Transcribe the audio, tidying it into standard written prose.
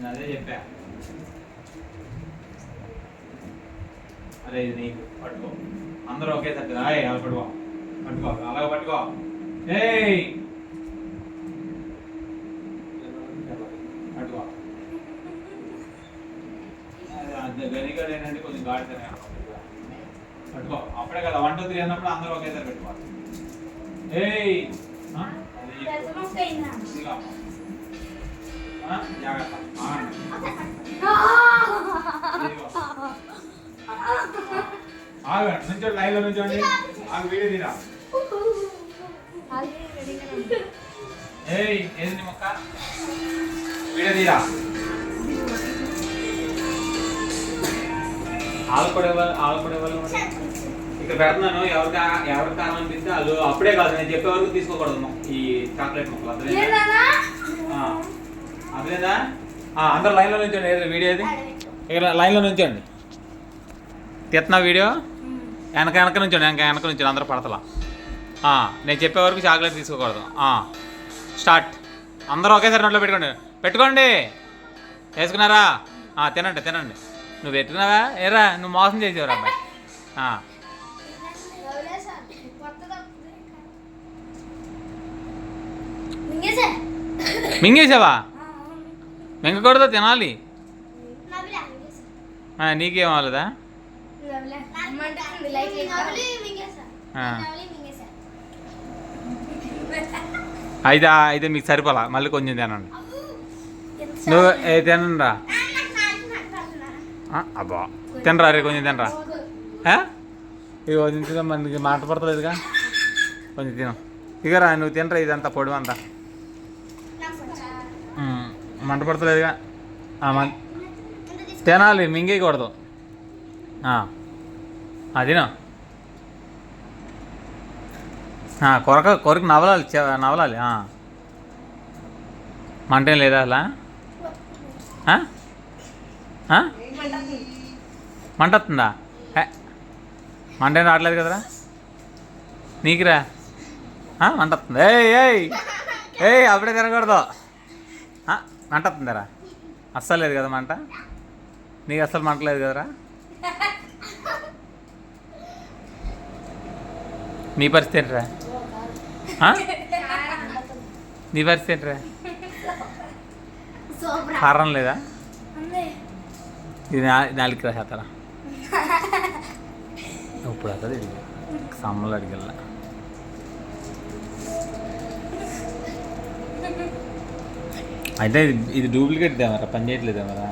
నేను అదే చెప్పా. అరే ఇది నీకు పట్టుకో, అందరూ ఒకేసారి అలా పట్టుకో, పట్టుకో అలాగ పట్టుకో. ఏయ్ పట్టుకో. గనిగాడు ఏంటంటే కొంచెం గాడితేనే పట్టుకో. అప్పుడే కదా 1 2 3 అన్నప్పుడు అందరూ ఒకేసారి పెట్టుకోవాలి. ఏయ్ జాగ్రత్త ఆగండి, నుంచోండి, లైన్లో నుంచోండి. ఆగు, వీడియో తీరా. ఏయ్ ఏది మొక్క, వీడియో తీరా. ఆలపడే వాళ్ళు ఇక్కడ పెడుతున్నాను. ఎవరికి కావాలనిపిస్తే వాళ్ళు అప్పుడే కాదు, నేను చెప్పే వరకు తీసుకోకూడదు ఈ చాక్లెట్ మొక్కలు. అదేదా అందరు లైన్లో నుంచోండి. ఏదో వీడియో ఇది ఇక్కడ లైన్లో నుంచోండి. తీస్తున్నా వీడియో. వెనక నుంచోండి, వెనక నుంచోండి అందరూ పడతలా. నేను చెప్పే వరకు చాక్లెట్ తీసుకోకూడదు. స్టార్ట్. అందరూ ఒకేసారి నోట్లో పెట్టుకోండి. వేసుకున్నారా? తినండి. నువ్వు పెట్టుకున్నావా? ఏరా నువ్వు మోసం చేసేవరా అబ్బాయి. మింగేసావా? మింగకూడదు, తినాలి. నీకేం అవ్వలేదా? అయితే మీకు సరిపోలా, మళ్ళీ కొంచెం తినండి. నువ్వు తినండి రా. అబ్బా తినరా రే, కొంచెం తినరా. ఇక కొంచెం మనకి మాట పడతలేదుగా, కొంచెం తిను. ఇకరా నువ్వు తినరా, ఇదంతా పొడి అంతా మంట పడతలేదుగా. తినాలి, మింగేయకూడదు. తిను. కొరకు నవలాలి. మంట ఏం లేదా అలా? మంట వస్తుందా? మంట ఏం రావట్లేదు కదరా నీకురా. మంట వస్తుంది. ఏయ్ అప్పుడే తినకూడదు. మంట వస్తుందరా? అస్సలు లేదు కదా మంట నీకు, అస్సలు మంట లేదు కదరా. నీ పరిస్థితి ఏంట్రా? నీ పరిస్థితి ఏంట్రా? కారణం లేదా? ఇది 4 రాసేస్తారా? ఇప్పుడు అవుతుంది సమ్మలు అడిగల్లా. అయితే ఇది డూప్లికేట్ దేవరా, పని చేయట్లేదేమరా?